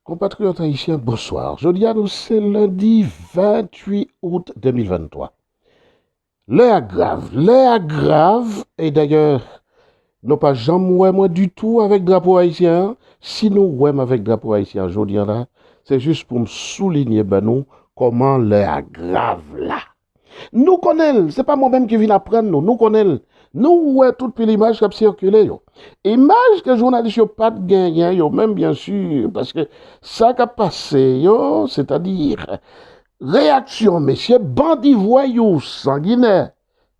Compatriotes haïtiens, bonsoir. Je dis à nous, c'est lundi 28 août 2023. L'heure grave, et d'ailleurs, nous pas jamais ouais moi du tout avec drapeau haïtien. Si nous ouais avec drapeau haïtien, je dis là, c'est juste pour me souligner ben nous comment l'heure grave là. Nous connaissons, c'est pas moi-même qui viens apprendre nous connaissons. Nous ouais toute l'image qui a circulé yo. Image que journaliste yo pas de gagner yo même bien sûr parce que ça qui a passé yo, c'est-à-dire réaction messieurs bandits voyous sanguinaires.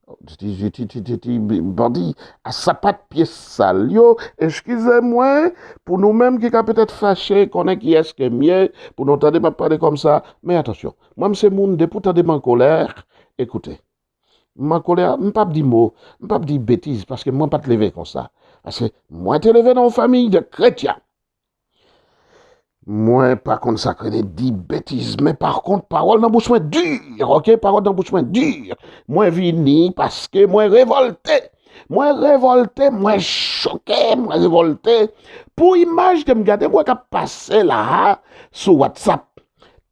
Bandit à sa patte pied sale yo, excusez-moi pour nous-mêmes qui a peut-être fâché connaît qui est-ce que mieux pour nous entendre pas parler comme ça mais attention moi c'est monde de pour tendre en colère écoutez ma colère, je ne pas dire mot, je ne pas dire bêtise, parce que moi, je ne pas te lever comme ça. Parce que moi, je levé dans une famille de chrétiens. Moi, par contre, ça crée des bêtises, mais par contre, parole d'embouchement dure, ok? Parole d'embouchement dure. Moi, vini parce que moi, révolté. Moi, choqué, moi, révolté. Pour image que me garder, moi, qui a passé là, sur WhatsApp.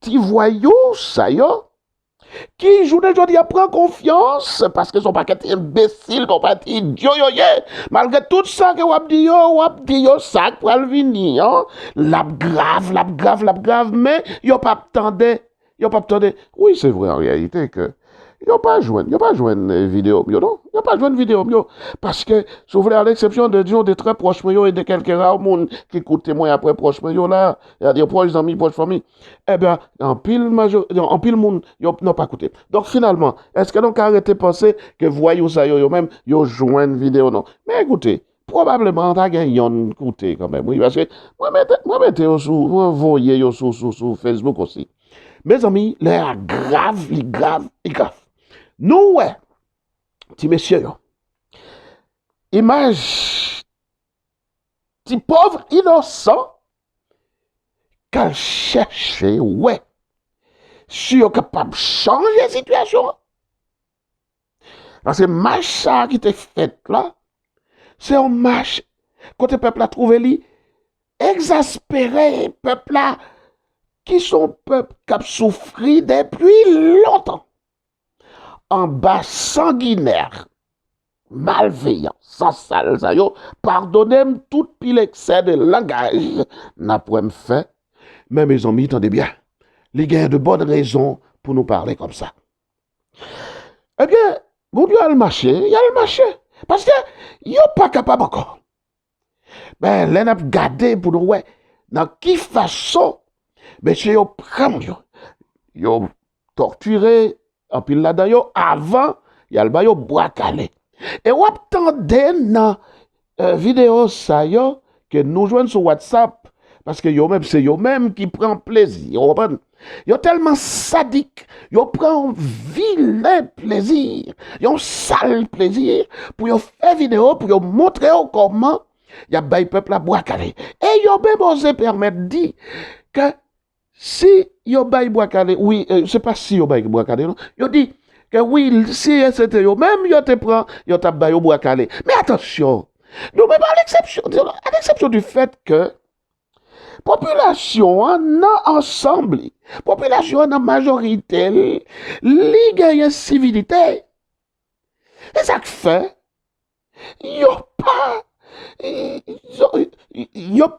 Tu voyou, ça yo? Qui joue aujourd'hui à prendre confiance parce que son paquet imbécile, son paquet idiot, malgré tout ça que wap di yo, ça pour le venir, hein? Lap grave, mais yo pas attendé. Oui, c'est vrai en réalité que yo pas joindre vidéo, non? Yo pas joindre vidéo, parce que, si vous voulez, à l'exception de, disons, des très proches et de quelques rares monde qui écoutent témoin après proches là, c'est-à-dire proches amis, proches familles, eh bien, en pile monde, yo n'ont pas écouté. Donc, finalement, est-ce que donc arrêtez de penser que voyous ça, yo même, yo joignent vidéo, non? Mais écoutez, probablement, t'as gagné un écouté quand même, oui, parce que, moi, mettez yo sur, moi, voyez yo sur Facebook aussi. Mes amis, l'air grave. Nous, ouais, petit messieurs, yo. Image, petit pauvre innocent, qu'à chercher, ouais, si yo capable de changer la situation. Parce que match ça qui était fait là, c'est un match, côté peuple a trouvé lui, exaspéré, peuple là, qui sont peuple qui a souffert depuis longtemps. En bas sanguinaire, malveillant, sans sale, ça yo, pardonnez-moi tout pile excès de langage, n'a pas fait, mais mes amis, attendez bien, les gars de bonnes raisons pour nous parler comme ça. Eh bien, bon Dieu, il y a le marché, parce que, yo pas capable encore. Ben, l'en a gardé pour nous, ouais, dans qui façon, monsieur, yo prend, yo torturé, en pile là-dedans, yo, avant, il y a le bail, yo bois calé. Et ou attendez dans vidéo ça yo que nous joignent sur WhatsApp parce que yo même c'est yo même qui prend plaisir. Yo tellement sadique, yo prend vilain plaisir, yo sale plaisir pour yo faire vidéo pour yo montrer comment y a bay peuple à bois calé. Et yo même osé permettre dire que si yo bay bois calé, oui, c'est pas si yo bay bois calé non. Yo dit que oui, si c'était yo, même yo te prend, yo t'a bayo bois calé. Mais attention, nous même à l'exception du fait que population en ensemble, population en majorité, li gagne civilité. Et ça fait, yo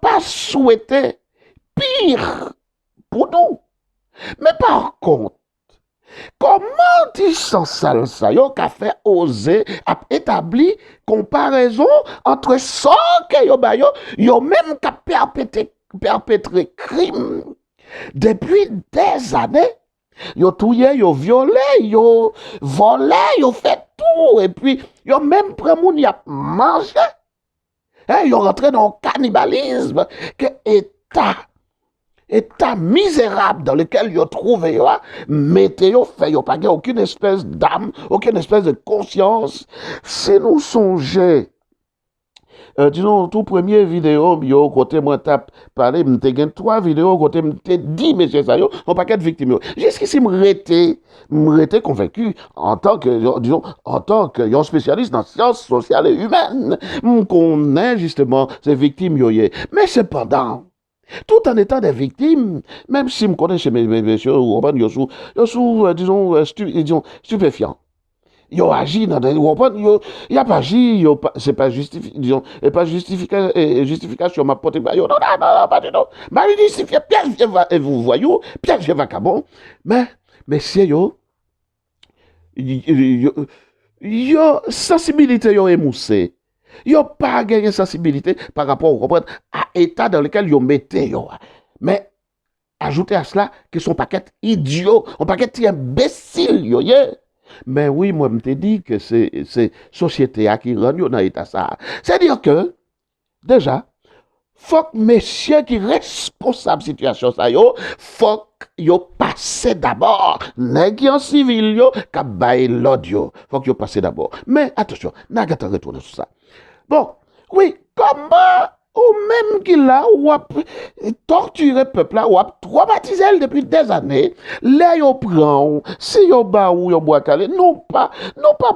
pas souhaité pire pour nous. Mais par contre, comment dit sans ça yo qu'a fait oser a établi comparaison entre ça que yo même qu'a perpétré crime depuis des années. Yo touye, yo violé, yo volé, yo fait tout et puis yo même pris moun y a mangé. Yo rentré dans le cannibalisme que état misérable dans lequel yo trouvé yo, mettez yo fait yo pas aucune espèce d'âme, aucune espèce de conscience. Si nous songeons, disons, tout premier vidéo, yo, côté moi tape parler, m'te gen 3 vidéos, côté m'te dit, monsieur ça yo, on paquet de victimes yo. Jusqu'ici, m'rete convaincu, en tant que, disons, en tant que, yon spécialiste dans sciences sociales et humaines, m'connais justement ces victimes yo. Mais cependant, Tout en étant des victimes, même si je connais chez mes messieurs, ils sont, disons, stupéfiants. Ils ont agi dans des... Il n'y a pas agi, c'est pas justifié, disons, et pas justification, ma pote, non, non, non, pas du tout. Ma justifié, et vous voyez, piège vagabond. Mais, messieurs, yo, sensibilité, yo émoussé. Yo pas gagné sensibilité par rapport à l'état dans lequel yo mettez, yo. Mais, ajoutez à cela que son paquet idiot, un paquet imbécile, yo, yeah. Mais oui, moi, je te dis que c'est société qui rend dans l'état ça. C'est-à-dire que, déjà, faut que messieurs qui responsables de la situation, ça, yo, faut yo passe d'abord. Nèg en civil, yo, ka bay l'autre, yo. Faut que yo passe d'abord. Mais attention, n'a pas retourner sur ça. Bon, oui, comment ou même qui là, ou a torturé peuple là, ou a traumatisé depuis des années, là yo prend, si yo ba ou yo bois calé, non pas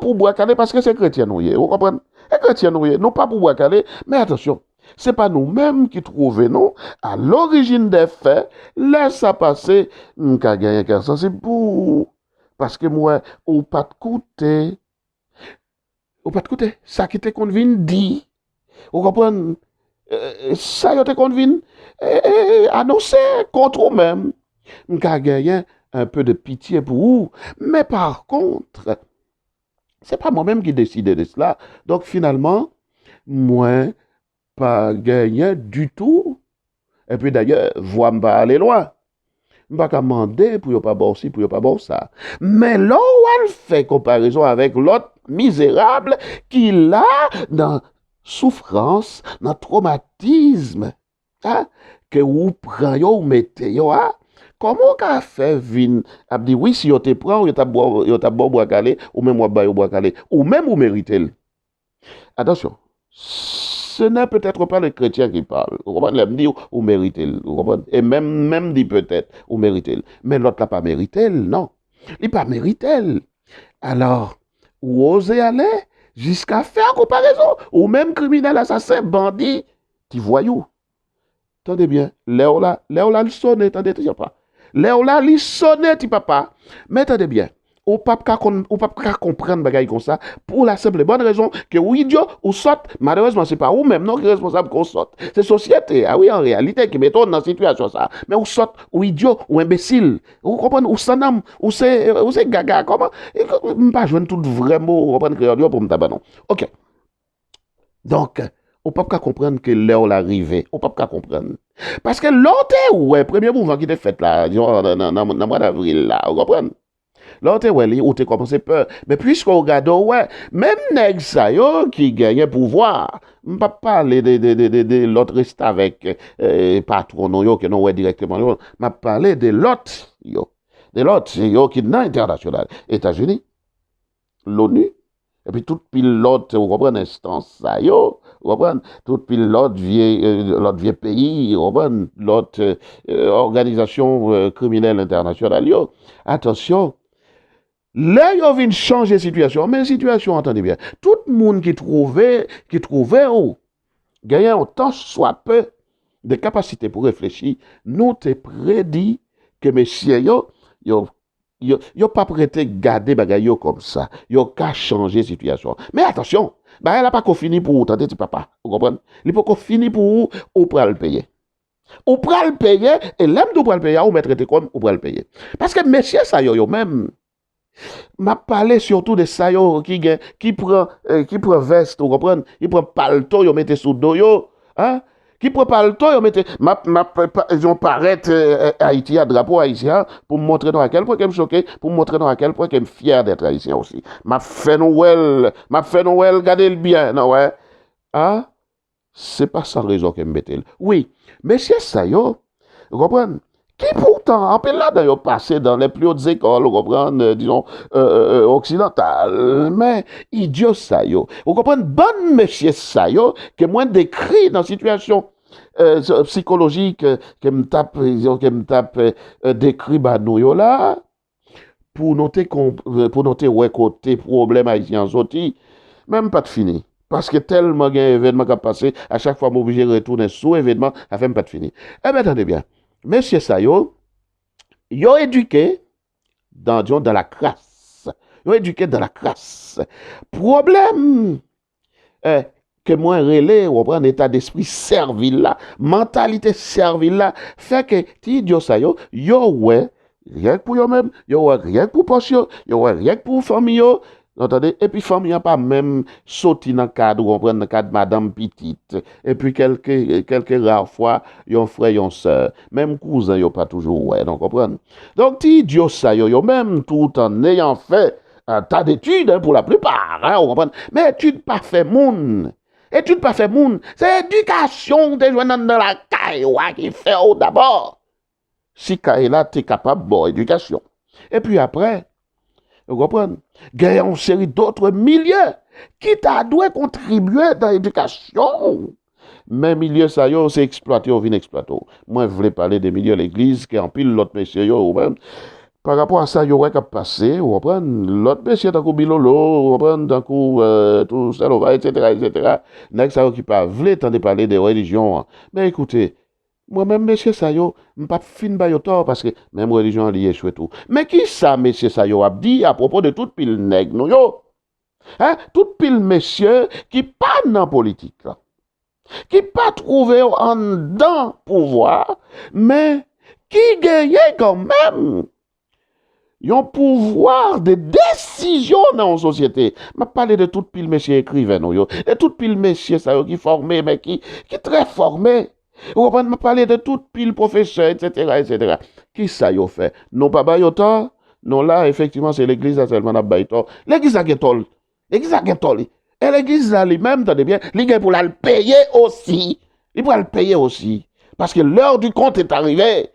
pour bois calé parce que c'est chrétien nous, vous comprenez? C'est chrétien nous, non pas pour bois calé, mais attention, c'est pas nous-mêmes qui trouvons, non, à l'origine des faits, laisse ça passer, m'ka gagner qu'un sensible pour, parce que moi, ou pas de côté, ça qui te convient dit, vous comprenez? Ça y te convient annoncer contre vous-même. M'ka gagné un peu de pitié pour vous. Mais par contre, c'est pas moi-même qui décide de cela. Donc finalement, moi, pas gagné du tout. Et puis d'ailleurs, voix m'pa aller loin. M'pa demander pour yo pas bon ci, pour yo pas bon ça. Mais là où elle fait comparaison avec l'autre misérable qui là dans souffrance, dans traumatisme, hein, que vous prenez ou mettez, hein, comment qu'a fait vin, a dit oui, si vous te prend, vous t'a boire calé, ou même vous boire calé, ou même vous méritez. Attention, ce n'est peut-être pas le chrétien qui parle. Vous comprenez? Il me dit, vous méritez. Vous comprenez? Et même dit peut-être, vous méritez. Mais l'autre n'a pas mérité, non. Il n'a pas mérité. Alors, ou osez aller jusqu'à faire comparaison, ou même criminel, assassin, bandit, qui voyou. Attendez bien, Léola, il sonne, attendez, pas. Léola, il sonne, ti papa. Mais attendez bien, ou pas comprendre bagaille comme ça, pour la simple et bonne raison que ou idiot, ou saute, malheureusement, c'est pas ou même non qui est responsable qu'on saute. C'est société, ah oui, en réalité, qui met dans la situation ça. Mais ou saute, ou idiot, ou imbécile, vous comprenez, ou sanam, ou c'est gaga, comment, pas jouer tout vrai mot, vous comprenez, créole pour me tabanon. Ok. Donc, on peut pas comprendre que l'heure l'arrivée, on peut pas comprendre. Parce que l'autre, ouais, premier mouvement qui était fait là, disons, dans le mois d'avril là, vous comprenez? L'autre, ouais, où t'es commencé peur. Mais puisqu'on regarde, ouais, même nèg ça, yo, qui gagne pouvoir, on peut pas parler de l'autre reste avec patron, yo, qui non, ouais, directement, yo, m'a parlé de l'autre, yo. De l'autre, yo, qui est international. États-Unis, l'ONU, et puis tout pilote, vous comprenez, instance ça, yo, vous comprenez, tout pilote l'autre vieux pays, vous comprenez, l'autre organisation criminelle internationale, yo. Attention, là, ils viennent changer la situation. Mais la situation, entendez bien, tout le monde qui trouvait, oh, gagnait autant soit peu de capacité pour réfléchir, nous te prédit que messieurs, yo pas prêté garder bagay yo comme ça. Yo qu'à changer la situation. Mais attention, bah elle a pas qu'on fini pour vous, attendez, papa, vous comprenez? Il faut qu'on fini pour vous, ou pour le payer. Ou pour le payer, et l'homme de pour le payer, ou mettre comme ou pour le payer. Parce que messieurs, ça yo même, m'a parlé surtout de ça yo qui prend veste, vous comprenez? Il prend palto, yo mette sous dos yo, hein? Qui prend palto, yo mette ils ont paraître Haïti à drapeau haïtien pour montrer à quel point qu'elle me choqué, pour montrer à quel point qu'elle me fier d'être haïtien aussi. M'a fait Noël, regardez le bien, non ouais. Hein? C'est pas sans raison qu'elle me mette. Oui, mais c'est ça yo, vous comprenez? Qui pourtant, en peu là, dans passé dans les plus hautes écoles, vous comprenez, disons, occidentales, mais idiot ça yo. Vous comprenez, bon monsieur ça yo, que moi décrit dans situation psychologique, que me tape, décrit bah nous yo là, pour noter ouais côté problème haïtien sorti, même pas de fini. Parce que tellement il y a un événement qui a passé, à chaque fois, je suis obligé de retourner sous l'événement, afin de pas de finir. Eh bien, attendez bien. Messieurs ça, yo éduqué disons, dans la crasse. Yo éduqué dans la crasse. Problème, eh, que moi relais ou prendre état d'esprit servile là, mentalité servile là, fait que ti idiot ça yo ouais, rien que pour yo même, yo ouais rien que pour poche yo ouais rien que pour famille yo. Entendez? Et puis famille a pas même sauté dans le cadre, ou prend dans le cadre madame petite. Et puis quelques rares fois, yon frère, yon sœur, même cousin yo pas toujours ouais, donc comprendre. Donc ti idiot ça yo même tout en ayant fait un tas d'études hein, pour la plupart, hein, vous comprenez? Mais études pas fait moun. Études pas fait moun. C'est éducation des jeunes dans la caille qui fait d'abord. Si caille là, tu es capable de bonne éducation. Et puis après, vous comprenez? Il y a une série d'autres milieux qui t'a dû contribuer dans l'éducation. Mais milieu ça yo, c'est exploité ou vient exploité. Moi, je voulais parler des milieux de l'église qui empile l'autre monsieur yo, par rapport à ça, il y aurait qu'à passer, ou reprendre l'autre monsieur, d'un coup Bilolo, ou reprendre d'un coup tout ça, etc., etc. N'est-ce ça qui pas voulu tant de parler des religions. Mais écoutez, moi-même, monsieur Sayo, je ne pas fin ba yo tort parce que même religion liée échoué tout. Mais qui ça, monsieur Sayo, a dit à propos de toute pile nègre, non yo? Hein? Toute pile monsieur qui pas dans la politique, là. Qui pas trouvé en dedans pouvoir, mais qui gagne quand même. Yon pouvoir de décision dans la société. Je parle de tout pile messieurs écrivains, de tout pile messieurs qui formé, mais qui très formé. Vous comprenez, je parle de tout pile professeur, etc., etc. Qui ça yo fait? Non pas bayotor? Non là, effectivement, c'est l'église seulement à bayotor. L'église a gentol. L'église a gentol. Et l'église là, lui-même, tenez bien, il pour la payer aussi. Il pour la payer aussi. Parce que l'heure du compte est arrivée.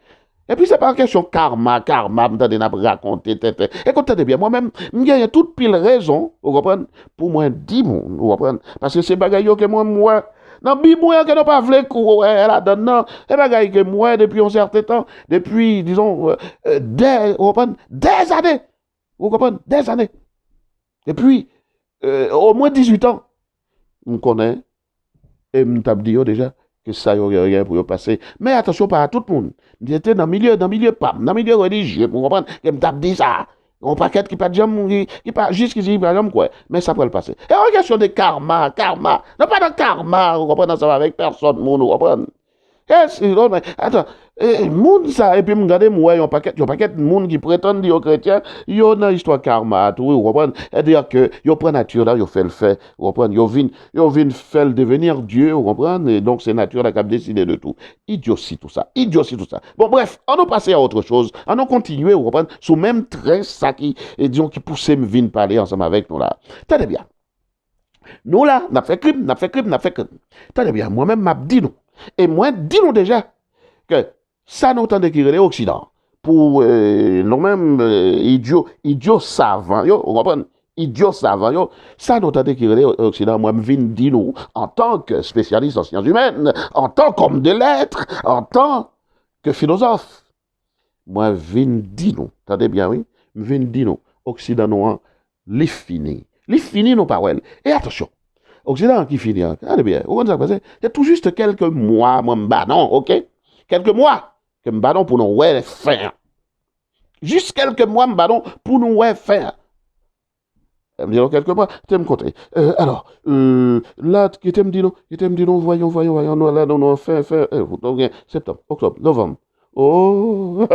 Et puis, c'est pas une question karma, m'entendez, n'a raconté, écoutez bien, moi-même, j'ai toute pile raison, vous comprenez, pour moi, 10 moun, vous comprenez, parce que c'est bagaille que moi, non, moi, que n'a pas voulu courir, là-dedans, non, c'est bagaille que moi, depuis un certain temps, depuis, disons, vous comprenez, des années, vous comprenez, des années. Et puis, au moins 18 ans, je connais, et je t'ai dit déjà, que ça y aurait rien pour passer. Mais attention, pas à tout le monde. J'étais dans le milieu pas, dans le milieu religieux, pour comprendre, que je dit ça. On paquet qui pas de jambe, qui pas jusqu'ici, par exemple, quoi. Mais ça peut le passer. Et en question de karma. Non, pas de karma, vous comprenez, ça va avec personne, vous comprenez. Attends, moun ça, et puis regardez, moi, yon paquet de moun qui prétendent dire aux chrétiens, yon a histoire karma, tout, vous comprenez? C'est-à-dire que yon prend nature là, yon fait le fait, vous comprenez? Yon vient faire devenir Dieu, vous comprenez? Et donc c'est nature là qui a décidé de tout. Idiotie tout ça. Bon, bref, on nous passer à autre chose, on nous continuer, vous comprenez? Sous même trait, ça qui, et disons, qui poussait me venir parler ensemble avec nous là. Tenez bien. Nous là, n'a fait crime. Tenez bien, moi-même, m'a dit nous. Et moi, dis-nous déjà que ça nous tente qui relève l'Occident. Pour nous-mêmes, idiots savants, vous comprenez? Idiots savants, ça nous tente qui relève l'Occident. Moi, je viens dire nous, en tant que spécialiste en sciences humaines, en tant qu'homme de lettres, en tant que philosophe. Moi, je viens dire nous, attendez bien, oui, je viens dire nous, Occident noir, les fini. Les fini, nos paroles. Et attention. Occident qui finit. Allez bien, vous comprenez ça? C'est tout juste quelques mois, moi, m'badon, ok? Quelques mois que m'badon pour nous ouais faire. Juste quelques mois m'badon pour nous ouais faire. Me dit quelques mois, tu me compter. Alors, là, qui te me dit non, voyons, nous, là, non, fin, septembre, octobre, novembre. Oh,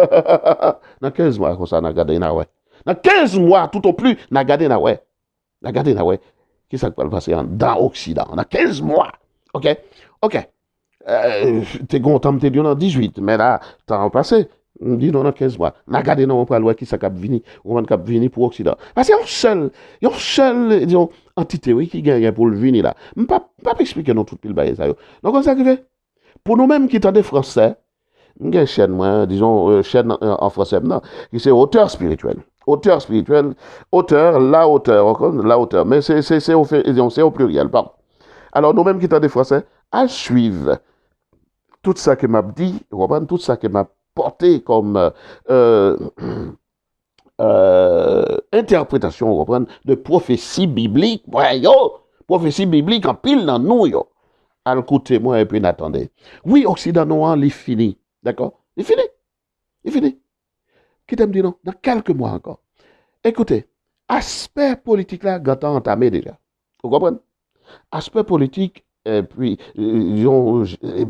dans 15 mois, comme ça, n'a gardé na ouais. Dans 15 mois, tout au plus, n'a gardé na ouais. Qui ça peut passer dans l'Occident? On a 15 mois. OK. T'es content, t'es dit dans 18, mais là, t'as passé. On dit non, dans 15 mois. On a gardé non, on peut qui ça cap vini, on va venir pour l'Occident. Parce qu'il y a une seule, disons, entité, oui, qui gagne pour le venir là. Je ne peux pas expliquer non tout le bail ça. Donc, on s'est arrivé. Pour nous-mêmes qui sommes des Français, il y a une chaîne, moi, disons, chaîne en français maintenant, qui c'est auteur spirituel. La hauteur, mais c'est au pluriel, pardon. Alors, nous-mêmes qui sommes des Français, à suivre tout ça que m'a dit, tout ça que m'a porté comme interprétation, de prophétie biblique, prophétie biblique en pile dans nous, yo. Écoutez-moi et puis n'attendez. Oui, Occident noir, il fini. D'accord? Il fini. Il fini. Qui t'aime dire non? Dans quelques mois encore. Écoutez, aspect politique là, gâteau entamé déjà. Vous comprenez? Aspect politique, et puis,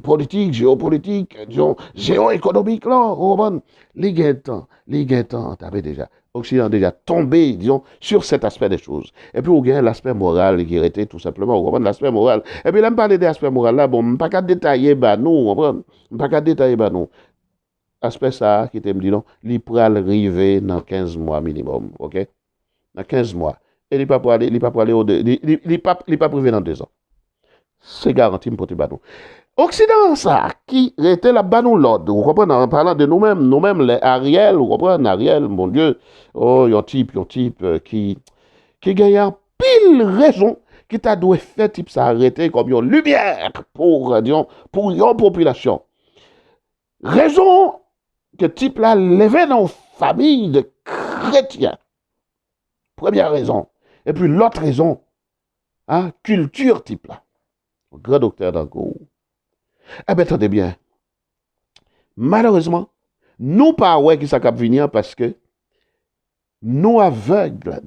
politique, géopolitique, géoéconomique, là, vous comprenez? Les gains-temps entamé déjà. Occident déjà tombé, disons, sur cet aspect des choses. Et puis, vous gagnez l'aspect moral qui était tout simplement, vous comprenez, l'aspect moral. Et puis, là, me parler de l'aspect moral là, bon, je ne pas qu'à détailler, bah, nous, vous comprenez? Je pas qu'à détailler, bah, nous. Aspect ça, qui te me dit non, il pourra arriver dans 15 mois minimum, ok? Dans 15 mois. Et il ne pas pour aller il pas privé dans 2 ans. C'est garanti pour te battre. Occident, ça, qui était là-bas, nous, l'ordre, vous comprenez, en parlant de nous-mêmes, les Ariel, vous comprenez, Ariel, mon Dieu, oh, yon type, qui gagne un pile raison, qui t'a dû faire type ça arrêter comme une lumière pour, disons, pour une population. Raison que type là levé dans une famille de chrétiens. Première raison. Et puis l'autre raison, hein, culture type là. Grand docteur d'Ango. Eh bien, attendez bien. Malheureusement, nous pas ouais qui ça cap venir parce que nous aveugles.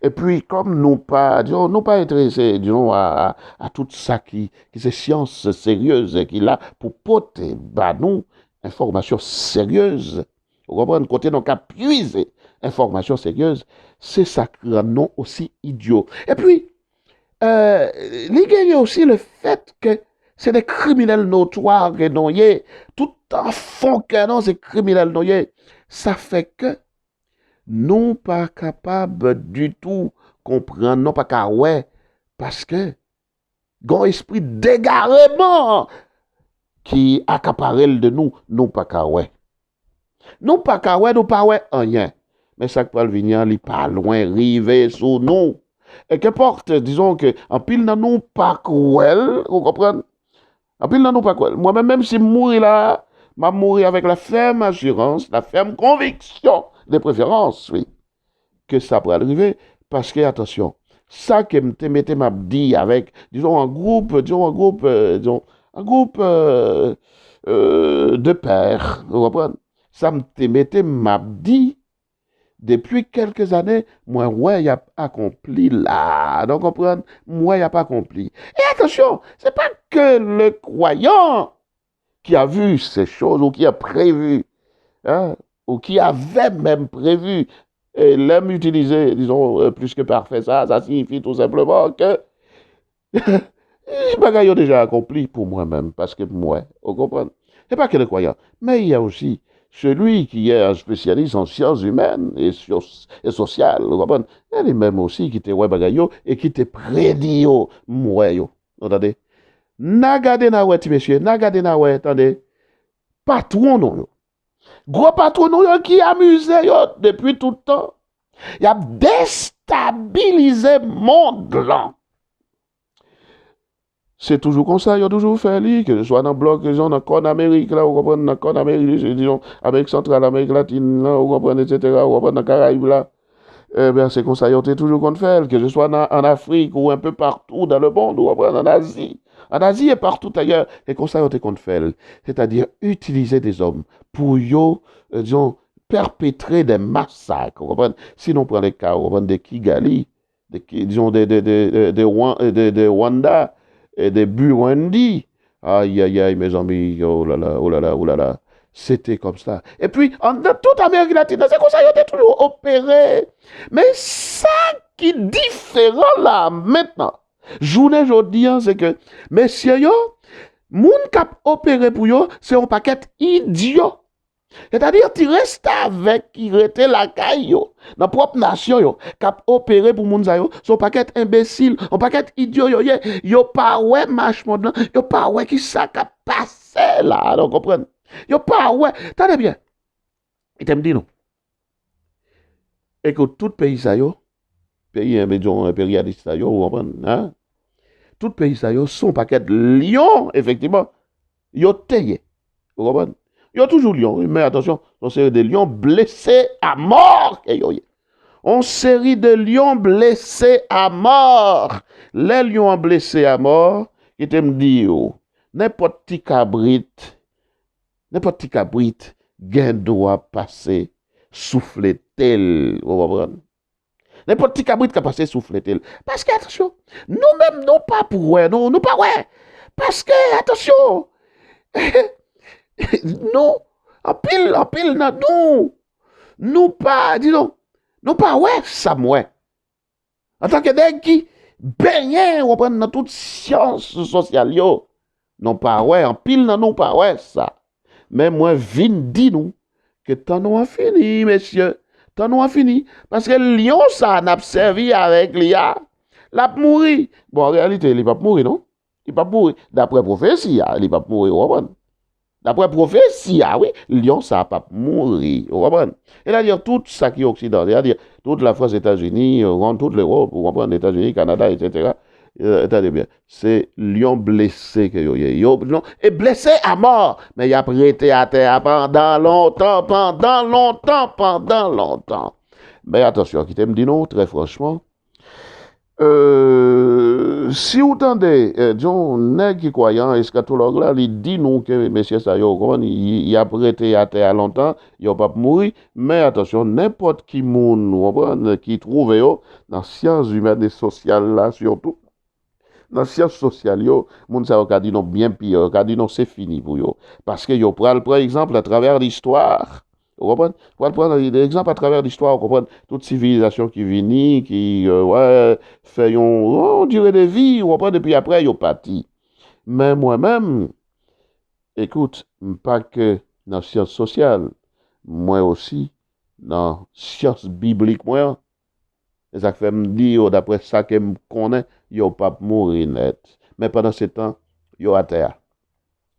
Et puis, comme nous pas, disons, nous pas intéressés, disons, à tout ça qui c'est science sérieuse, qui là pour porter, bah, nous, information sérieuse. Vous comprenez? Côté donc à puiser information sérieuse, c'est ça qui rend nous aussi idiots. Et puis, il y a aussi le fait que c'est des criminels notoires que nous y est, tout en fond que non, c'est criminels nous y est. Ça fait que nous pas capables du tout comprendre, non pas qu'à ouais, parce que gon esprit d'égarement qui accapare de nous, non pas qu'à ouais. Non pas qu'à ouais, nous pas ouais rien. Mais ça peut venir, il pas loin, river sous nous. Et qu'importe, disons que en pile dans nous pas cruel, vous comprenez? En pile dans nous pas cruel. Moi-même, même si je mourir là, je mourir avec la ferme assurance, la ferme conviction, de préférence, oui, que ça pourrait arriver, parce que, attention, ça que me mettais m'a dit avec, disons, un groupe de pères, vous comprenez? Ça me mettait m'a dit, depuis quelques années, moi, ouais, il a accompli là. Donc, comprenez? Moi, il a pas accompli. Et attention, c'est pas que le croyant qui a vu ces choses ou qui a prévu, hein, ou qui avait même prévu, et l'aime utiliser, disons, plus que parfait, ça signifie tout simplement que bagaille déjà accompli pour moi-même, parce que moi, vous comprenez? C'est pas que le croyant, mais il y a aussi celui qui est un spécialiste en sciences humaines et sociales, vous comprenez? Elle est même aussi qui était ouais bagaille et qui était prédit moi yo. Entendez? Nagade na ouais, monsieur, nagade na ouais, attendez. Patron non yo. Gros patron non yo qui amuse yo depuis tout le temps. Il a déstabilisé le monde là. C'est toujours comme ça, il a toujours fait lui, que ce soit dans le bloc, que ce soit dans l'Amérique, là, vous comprenez, dans l'Amérique, disons, Amérique centrale, Amérique latine, là, vous comprenez, etc., vous comprenez, dans les Caraïbes, là. Eh bien, c'est comme ça, il a toujours qu'on fait, que ce soit en Afrique ou un peu partout dans le monde, vous comprenez, en Asie. En Asie et partout ailleurs, c'est comme ça qu'on fait. C'est-à-dire utiliser des hommes pour, disons, perpétrer des massacres, vous comprenez. Sinon, on prend les cas, vous comprenez, de Kigali, disons, de Rwanda, et des Burundi. Aïe, aïe, aïe, mes amis, oh là là, oh là là, oh là là. C'était comme ça. Et puis, dans toute Amérique latine, c'est comme ça, ils ont toujours opéré. Mais ça qui est différent là, maintenant, journée aujourd'hui, c'est que, messieurs, moun kap opéré pour yo, c'est un paquet idiot. C'est-à-dire, tu restes avec qui rete la caille, dans propre nation, yo, cap opéré pour moun yo, son paquet imbécile, un paquet idiot, yo pas ouais, marche maintenant, yo pas ouais, qui ça cap passé là, donc, comprenez? Yo pas ouais, t'as bien. Et t'aime dit non. Et que tout pays ça yo, pays impérialiste ça yo, vous comprenez, hein? Tout pays ça yo, son paquet lion, effectivement, yo teye, vous comprenez? Il y a toujours lion, mais attention, c'est des lions blessés à mort. On série de lions blessés à mort. Les lions blessés à mort, qui te me dit, n'importe qui gain doit passer, souffler tel. Vous comprenez? N'importe qui cabrit qui a passé souffler tel. Parce que, attention, nous-mêmes, nous pas pour ouais, nous pas ouais. Parce que, attention, nous, en pile, nous pas, disons, nous pas ouais, ça moi. En tant que des qui baignent, on prend dans toute science sociale, yo. Non pas ouais, en pile, non pas ouais, ça. Mais moi, vin dit nous, que temps nous a fini, messieurs. Temps nous a fini. Parce que le lion, ça n'a pas servi avec l'IA. L'a mouri. Bon, en réalité, il n'est pas mourir, non? Il n'est pas mourir. D'après prophétie, il n'est pas mourir. D'après prophétie, oui, le lion, ça n'a pas mourir. Et là, tout ça qui est Occident, c'est-à-dire toute la France, États-Unis, toute l'Europe, les États-Unis, Canada, etc. Attendez bien, c'est lion blessé que et blessé à mort, mais il a prêté à terre pendant longtemps. Mais attention, qui t'aime dit non, très franchement, si vous entendez, disons, nèg qui croyant, eschatologue là, il dit nous que monsieur ça il a prêté à terre longtemps, il a pas mourir, mais attention, n'importe qui moun, qui trouve yo dans sciences humaines et sociales là surtout. Dans sciences sociales, moun sa ka dit non bien pire, ka dit non c'est fini pour yo. Parce que yo pral par exemple à travers l'histoire. Vous comprenez? Vous prendre l'exemple à travers l'histoire, vous comprenez? Toute civilisation qui vient, qui fait on dirait des vies, vous comprenez? Et puis après, yo parti. Mais moi-même, écoute, pas que dans sciences sociales, moi aussi, dans sciences bibliques, moi, et ça fait me dire, d'après ça que me connaît, yo pas mourir net. Mais pendant ce temps, yo à terre.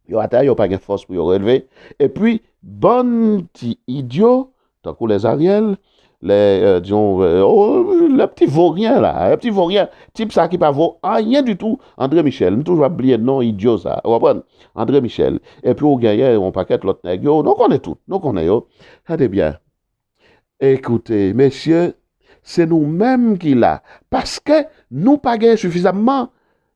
Yo à terre, yo pas de force pour yo relever. Et puis, bon petit idiot, tant que les Ariel, les, disons, le petit vaurien là, le petit vaurien, type ça qui pas vaut rien du tout, André Michel, nous toujours oublié le nom idiot ça, vous comprenez? André Michel. Et puis, au gagnant, on paquet l'autre nègre, nous connaissons tout, nous connaissons. Regardez bien. Écoutez, messieurs, c'est nous-mêmes qui l'a. Parce que nous pas suffisamment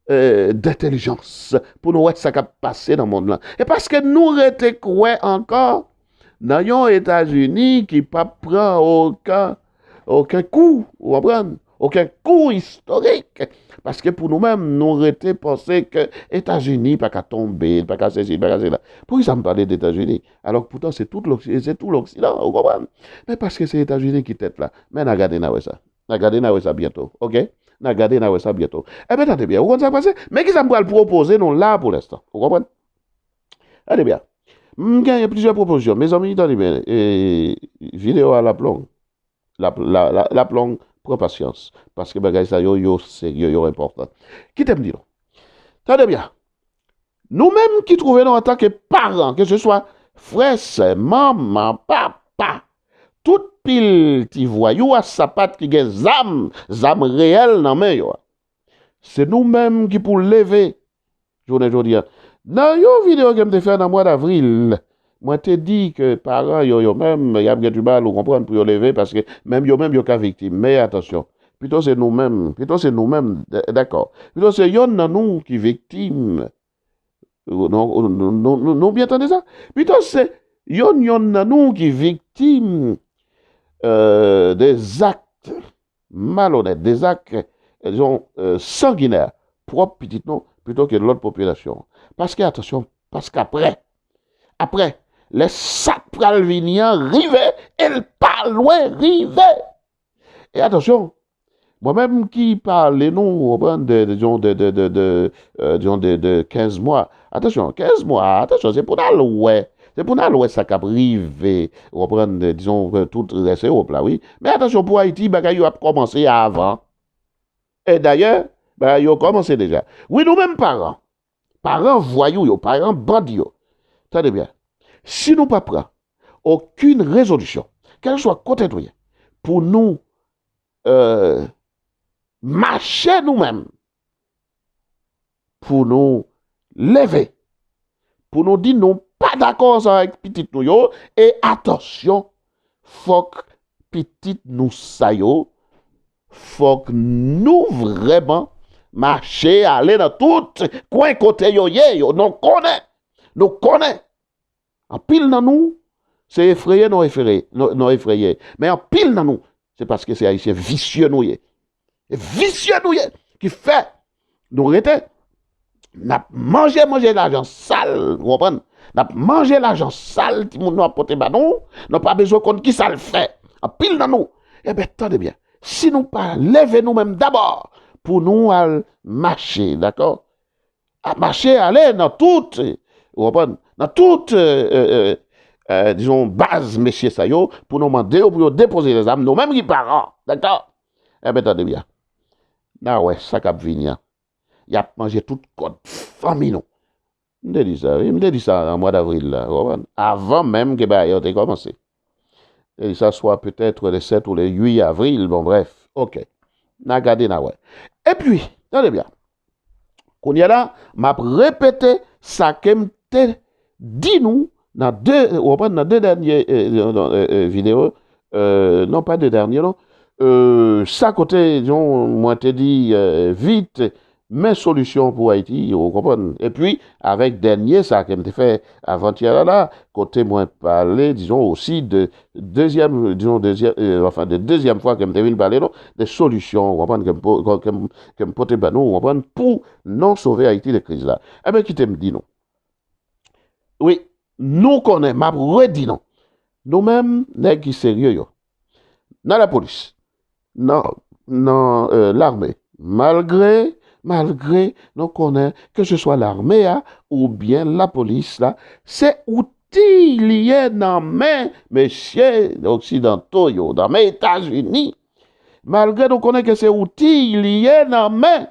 d'intelligence pour nous voir ce qui a passé dans le monde là. Et parce que nous restons quoi encore dans les États-Unis qui ne prend aucun coup, vous comprenez? Aucun coup historique. Parce que pour nous-mêmes, nous restons pensés que les États-Unis pas qu'à tomber, pas qu'à ceci, pas qu'à cela. Pourquoi ça me parlait des États-Unis? Alors que pourtant, c'est tout l'Occident, vous comprenez? Mais parce que c'est les États-Unis qui t'êtes là. Mais regardez ça. Regardez ça bientôt, ok? Regardez ça bientôt. Eh bien, attendez bien, vous comprenez ça passer? Mais qui ça me va le proposer, non, là, pour l'instant, vous comprenez? Allez bien. Il y a plusieurs propositions. Mes amis, attendez bien. Vidéo à la plombe. La plombe, prends patience. Parce que bagay ça, yo sérieux, yo important. Qui t'aime dire? Attendez bien. Nous-mêmes qui trouvons en tant que parents, que ce soit frère, sœur, maman, papa, toute pile qui voyou à sa patte qui gen zam réel dans main yo. C'est nous-mêmes qui pour lever journée aujourd'hui. Dans une vidéo que je fait dans le mois d'avril, moi te dit que parents yo même y a bien du mal ou comprendre pour lever parce que même yo ka victime. Mais attention, plutôt c'est nous-mêmes, d'accord. Plutôt c'est yon nan nous qui victime. Non bien entendez ça? Plutôt c'est yon nan nous qui victime des actes malhonnêtes, des actes disons sanguinaires, propres petit non, plutôt que de l'autre population. Parce que, attention, parce qu'après, les sacs pral venir rive, elle pas loin rive. Et attention, moi-même qui parle, non, de 15 mois. Attention, 15 mois, attention, c'est pour l'ouest. C'est pour nous ça qui arrive, reprendre, disons, tout reste au plat, oui. Mais attention, pour Haïti, il a commencé avant. Et d'ailleurs, il a commencé déjà. Oui, nous-mêmes parents voyous, parents bandits, attendez bien, si nous ne prenons pas aucune résolution, qu'elle soit constituée, pour nous marcher nous-mêmes, pour nous lever, pour nous dire non, pas d'accord avec petit nous, et attention, faut que petit nous ça yo, faut que nous vraiment marcher, aller dans tout coin côté yo, nous connaît. En pile dans nous, c'est effrayé, non effrayé. Mais en pile dans nous, c'est parce que c'est haïtien vicieux nous vicieux nous qui fait nous arrêter. N'a mangé l'argent sale, vous comprenez? N'a mangé l'argent sale, qui nous a porté ba nous, n'a pas besoin qu'on qui ça le fait. En pile dans nous. Eh bien, attendez bien. Si nous pas lever nous-mêmes d'abord pour nous marcher, d'accord? À marcher, aller dans toute, vous comprenez? Dans toute, disons, base, messieurs, ça yo, pour nous demander, pour déposer les âmes, nous-mêmes qui parents, d'accord? Eh bien, attendez bien. Ah ouais, ça cap venir. Il a mangé toute code famille, non? Il me dit ça en mois d'avril, là, avant même que bah, il ait commencé. Et ça soit peut-être le 7 ou le 8 avril, bon bref, ok. N'a gardé, na ouais. Et puis, attendez bien. Qu'on y a là, m'a répété ça que m'te dit nous dans deux dernières vidéos, non pas deux dernières, non. Ça côté, disons, moi te dit vite mes solutions pour Haïti, vous comprenez. Et puis, avec dernier, ça que m'te fait avant-hier là, côté moi parler, disons aussi de deuxième fois que m'te venu parler, non, des solutions, vous comprenez, que m'pote ba nous, vous comprenez, pour non sauver Haïti de crise là. Eh bien, qui te me dit non. Oui, nous connaissons, m'a redit non. Nous-mêmes, nèg qui sérieux yo. Dans la police, dans l'armée, malgré nous connaissons que ce soit l'armée ou bien la police là, c'est outil lié dans mes messieurs occidentaux yo, dans mes États-Unis. Malgré nous connaissons que c'est outil lié dans mes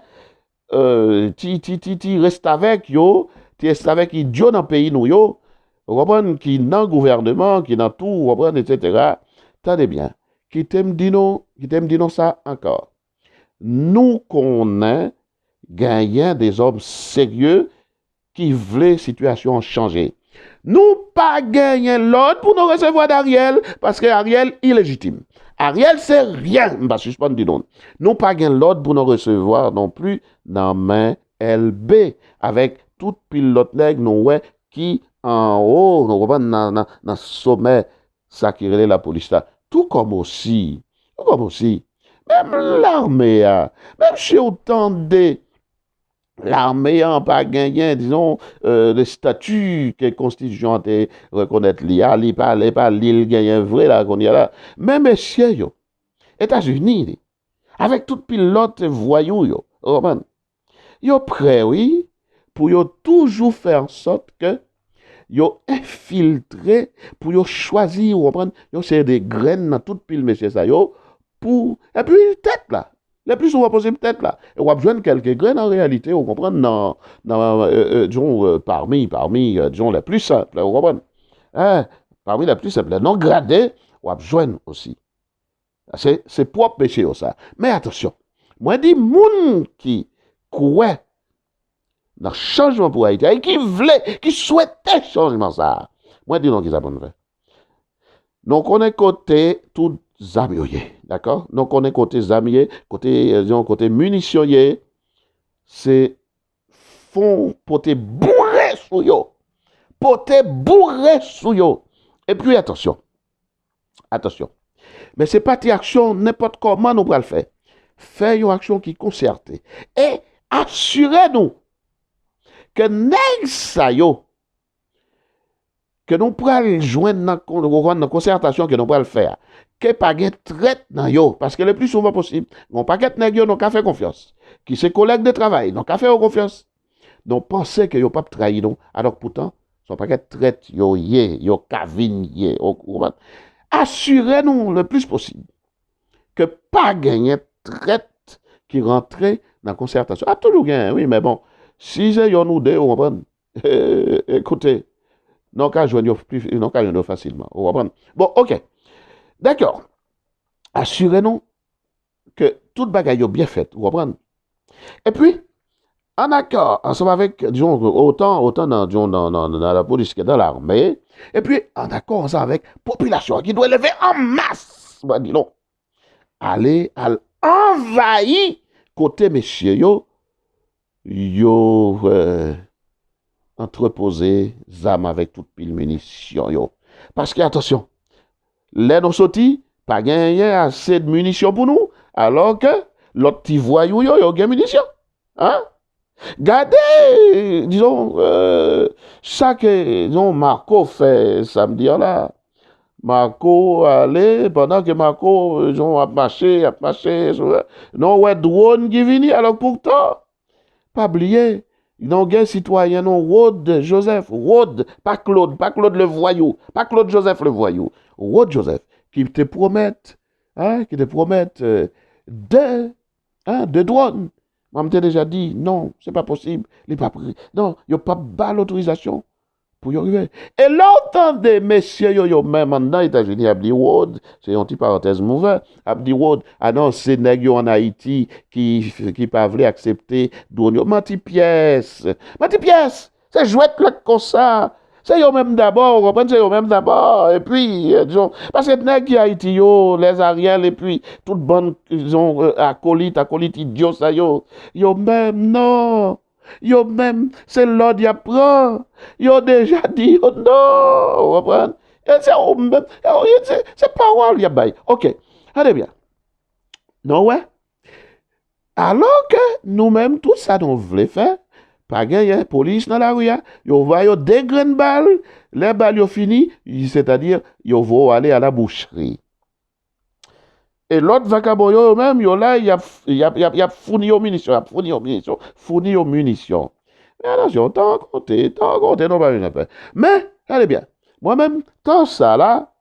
ti reste avec yo, ti reste avec idiot dans pays nous yo, vous comprenez, qui dans le gouvernement, qui dans tout, vous comprenez, etc. Tenez bien, qui t'aime dit non ça encore. Nous connaissons gagnant des hommes sérieux qui voulaient situation changer. Nous pas gagner l'ordre pour nous recevoir d'Ariel parce que Ariel illégitime. Ariel c'est rien, je vais suspendre du nom. Nous pas gagner l'ordre pour nous recevoir non plus dans main LB avec toute pilote nèg nous ouais qui en haut dans sommet ça qui relève la police là. Tout comme aussi même l'armée même chez autant de l'armée n'a pas gagné, disons, le statut que la Constitution a reconnaître l'IA, il pas l'île gagne vrai là qu'on y a là. Mais messieurs, yo, États-Unis, avec tout pilote voyou, yo prêt, oui, pour yo toujours faire en sorte que yo infiltré, pour yo choisir, ou prendre, yo c'est des graines dans toute pile, messieurs, ça, yo, pour, et puis, tête là. Le plus souvent possible, peut-être là. Et on va besoin de quelques graines en réalité, on comprend, disons, parmi, disons, les plus simples, on comprend. Hein? Parmi les plus simples, non gradés, on va besoin aussi. C'est propre péché, ça. Mais attention, moi, je dis, moun qui croit dans le changement pour Haïti, et qui souhaitait changement, ça. Moi, je dis non, qu'ils ont fait. Donc, on est côté tout zamier, d'accord? Donc on est côté zamier, côté munitions, c'est fond poté bourré sous yo. Et puis attention. Mais c'est pas une action n'importe comment nous pouvons le faire. Faire une action qui concertée. Et assurez-nous que nèg sa yo que nous pourrons joindre dans la concertation que nous pourrons faire. Que pas de traite dans yo, parce que le plus souvent possible, on paquet de nèg yo n'ont qu'à faire confiance. Qui c'est collègues de travail, n'ont qu'à faire confiance. Donc pensez que yo pas trahi non, alors pourtant son paquet de traite yo kavin assurez-nous le plus possible que pas gagner traite qui rentrait dans la concertation. Ah toujours gain, oui, mais bon, si c'est yo nous deux, on comprend. Écoutez, non qu'à joindre facilement, on comprend. Bon, OK. D'accord. Assurez-nous que toute bagaille est bien faite, vous comprenez? Et puis, en accord, ensemble avec, disons, autant dans la police que dans l'armée, et puis en accord ensemble avec la population qui doit lever en masse Moi, dis non. Allez, envahir côté messieurs, yo, entreposer zam avec toute pile munitions, yo. Parce que, attention, les nous sortis, pas gagné assez de munitions pour nous, alors que l'autre petit voyou, yo gagne munitions. Hein? Gardez, disons, ça que, disons, Marco fait samedi là. Marco allait, pendant que Marco, disons, a marché, non, ouais, drone qui vient, alors pourtant, pas oublier, non, un citoyen, non, Rode Joseph, Rode, pas Claude le voyou, pas Claude Joseph le voyou, Rode Joseph, qui te promettent deux drones. Moi, je t'ai déjà dit, non, c'est pas possible, il n'est pas pris. Non, il n'y a pas de l'autorisation pour y arriver. Et l'autant des messieurs, même en États-Unis, a dit Wood, c'est une petite parenthèse mauvaise, a dit Wood, ah non, c'est nèg en Haïti qui pas voulu accepter drone. Menti pièce, c'est jouette là comme ça. C'est eux même d'abord, vous comprenez, c'est eux même d'abord, et puis, disons, parce que nèg qui Haïti, les Ariel, et puis, toute bonne, disons, acolyte idiot, ça, yo même, non. Yo même, c'est l'ordre y apprend. Yo déjà dit, yo non, vous comprenez? Et c'est parole y a bail. Ok, allez bien. Non, ouais. Alors que nous-mêmes, tout ça, nous voulons faire, pas gagner, police dans la rue, yo va yo des grandes balles, les balles yo fini, c'est-à-dire, yo vont aller à la boucherie. Et l'autre vagabond yo même, yo là, il a fourni aux munitions, fourni aux munitions. Mais attention, tant compté, non pas une affaire. Mais, allez bien, moi-même, tant ça là,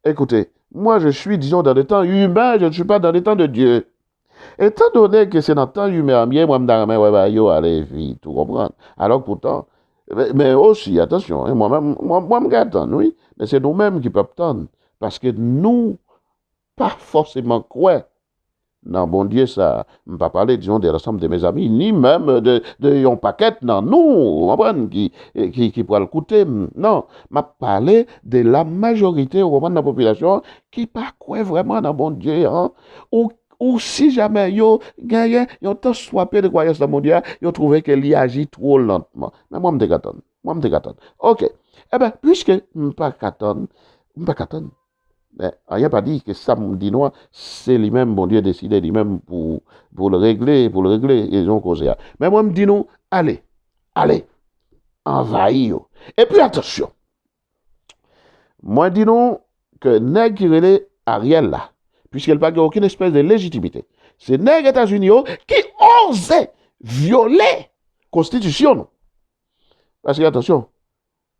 écoutez, moi je suis, disons, dans le temps humain, je ne suis pas dans le temps de Dieu. Étant donné que c'est dans le temps humain, moi, je me dis, ouais, yo, allez, vite, tout comprendre. Alors que pourtant, mais aussi, attention, hein, moi-même, moi, je me garde, oui, mais c'est nous-mêmes qui peuvent attendre. Parce que nous, pas forcément quoi. Non, bon Dieu, ça, je ne pas parler, disons, de l'ensemble de mes amis, ni même de un paquet, non, nous, vous comprenez, qui pourra le coûter. Non, m'a parlé de la majorité, vous comprenez, de la population, qui pas quoi vraiment dans bon Dieu, hein, ou si jamais yo gagne, yo tant swappé de croyance dans mon Dieu, yo trouvé qu'elle y agit trop lentement. Mais moi, je me dégatonne. Ok. Eh bien, puisque je ne pas qu'attendre, mais rien pas dit que ça me dit noir, c'est lui-même, bon Dieu, décidé lui-même pour le régler, et ils ont causé. Mais moi, je me dis nous, allez, envahir. Et puis attention, moi, je dis nous que nèg qui relait Ariel là, puisqu'elle n'a pas aucune espèce de légitimité, c'est nèg États-Unis qui osait violer la Constitution. Parce que attention,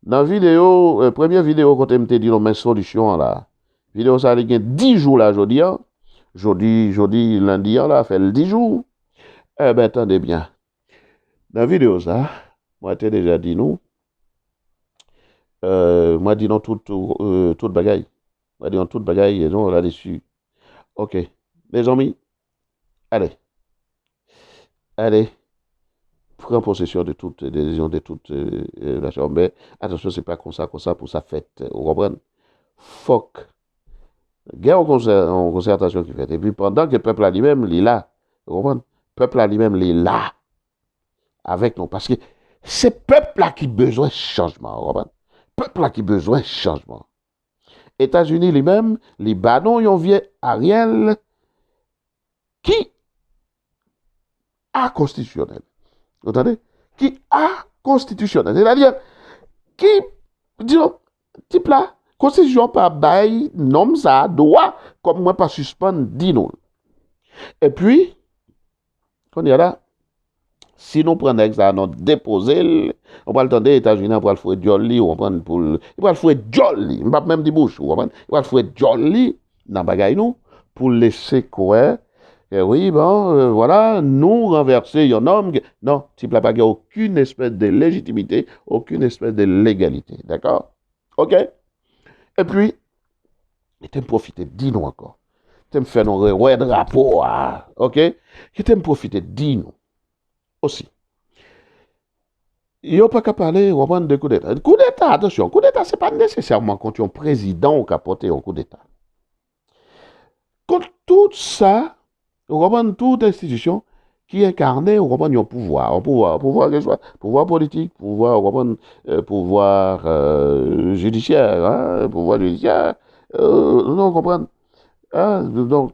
dans la vidéo, première vidéo, quand je me dit mes solutions là, vidéo ça a 10 jours là, jeudi, lundi là, fait le 10 jours. Eh ben, attendez bien. Dans la vidéo ça, moi, t'ai déjà dit nous, moi, dit non, toute bagaille. Moi, dit non, toute bagaille, et non, là-dessus. Ok. Les amis, allez, prends possession de toutes les décisions, de toute la chambre. Mais attention, c'est pas comme ça, pour sa fête. Vous comprenez? Fuck. Il y a une concertation qui fait. Et puis pendant que le peuple a lui-même, il est là. Vous comprenez? Le peuple a lui-même, il est là. Avec nous. Parce que c'est le peuple-là qui a besoin de changement. Vous comprenez? Le peuple-là qui a besoin de changement. États-Unis lui-même, les banons, ils ont vu Ariel qui a constitutionnel. Vous entendez? Qui a constitutionnel. C'est-à-dire, qui, disons, type là, constitution par bail, nom ça, droit, comme moi pas suspendre, dit non. Et puis, on est là, si nous prenons ça, nous déposer, on va le tendre, les États-Unis, on va le faire jolly, on va le faire jolly, on va même dire bouche, on va le faire jolly, dans bagaille nous, pour laisser quoi. Et oui, bon, voilà, nous renverser un homme. Non, tu n'as pas aucune espèce de légitimité, aucune espèce de légalité. D'accord? OK? Et puis, tu me profiter, dis-nous encore. Tu me faire nos ouais drapeau, OK? Tu me profiter, dis-nous aussi. Il n'y a pas qu'à parler, on va prendre de coup d'État. Coup d'État, attention, coup d'État, ce n'est pas nécessairement quand tu es un président ou qu'à porter un coup d'État. tout ça, on comprend toute institution qui incarnait, on comprend un pouvoir que ce soit, pouvoir politique, pouvoir, on comprend, pouvoir judiciaire, pouvoir judiciaire, non, on comprend, donc,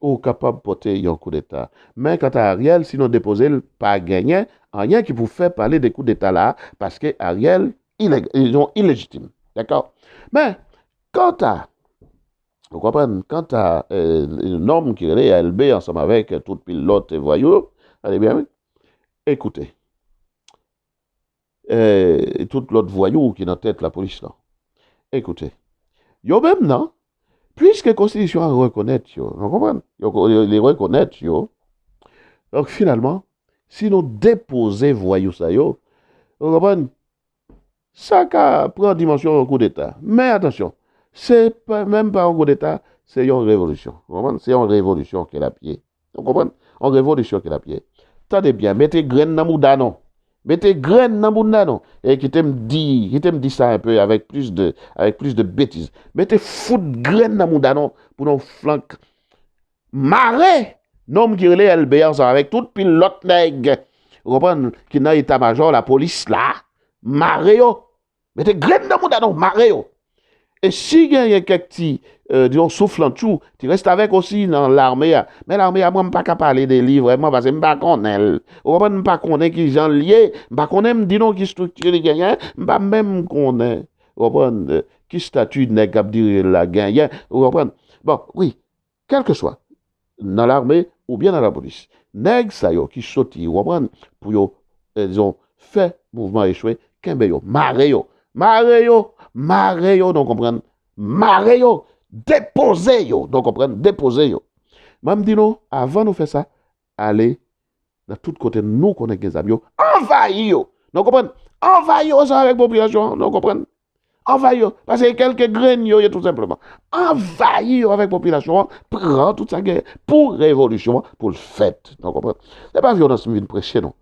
ou capable de porter un coup d'État. Mais quant à Ariel, sinon déposer, pas gagné, rien qui vous fait parler des coups d'État là, parce que Ariel, ils sont illégitimes. D'accord? Mais, quant à, vous comprenez, quant à une norme qui est LB ensemble avec tout pilote et voyou, allez bien, oui. Écoutez, tout l'autre voyou qui est dans la tête la police là, écoutez, yo même non, puisque la Constitution a reconnaît, vous comprenez, les reconnaît, donc finalement, si nous déposons voyou ça, vous comprenez, ça prend dimension au coup d'État. Mais attention, c'est pas, même pas un coup d'État, c'est une révolution. Vous comprenez? C'est une révolution qui est la pied. Vous comprenez? Une révolution qui est la pied. Attendez bien, mettez graine dans mouda non. Mettez graine dans mouda non. Et qui t'aime dit ça un peu avec plus de bêtises. Mettez fout graine dans mouda non pour nos flancs. Maré, nom qui relève LBR avec toute pilote nègre. Vous comprenez? Qui n'a état-major, la police là. Maré yo. Mettez graine dans mouda non, maré yo. Et si il y a quelques petits, disons, soufflant tout, tu restes avec aussi dans l'armée. Mais l'armée, moi, je ne peux pas parler des livres, moi, parce que je ne sais pas qu'on est. Ou pas, je ne sais pas qu'on est qui j'en lié, je ne sais pas qu'on est, dis donc, qui structure les gagnants, je ne sais pas même qu'on est. Ou pas, qui statut n'est qu'à dire la gagnant. Ou pas, bon, oui, quel que soit, dans l'armée ou bien dans la police, nèg ça yo, qui sorti, ou pas, pour yo, disons, fait mouvement échoué, qu'un yo, maré yo, maré yo, donc comprendre, maré yo, déposer yo, donc comprendre, déposer yo. Moi, me dis non, avant de faire ça, allez, de tous côtés, nous connaissons des amis, envahir yo, donc comprendre, envahir yo ça avec la population, donc comprendre, envahir yo, parce que quelques graines yo, tout simplement, envahir yo avec la population, prend toute sa guerre, pour révolution, pour le fait, donc comprendre. C'est pas violence, mais une prêcher, non.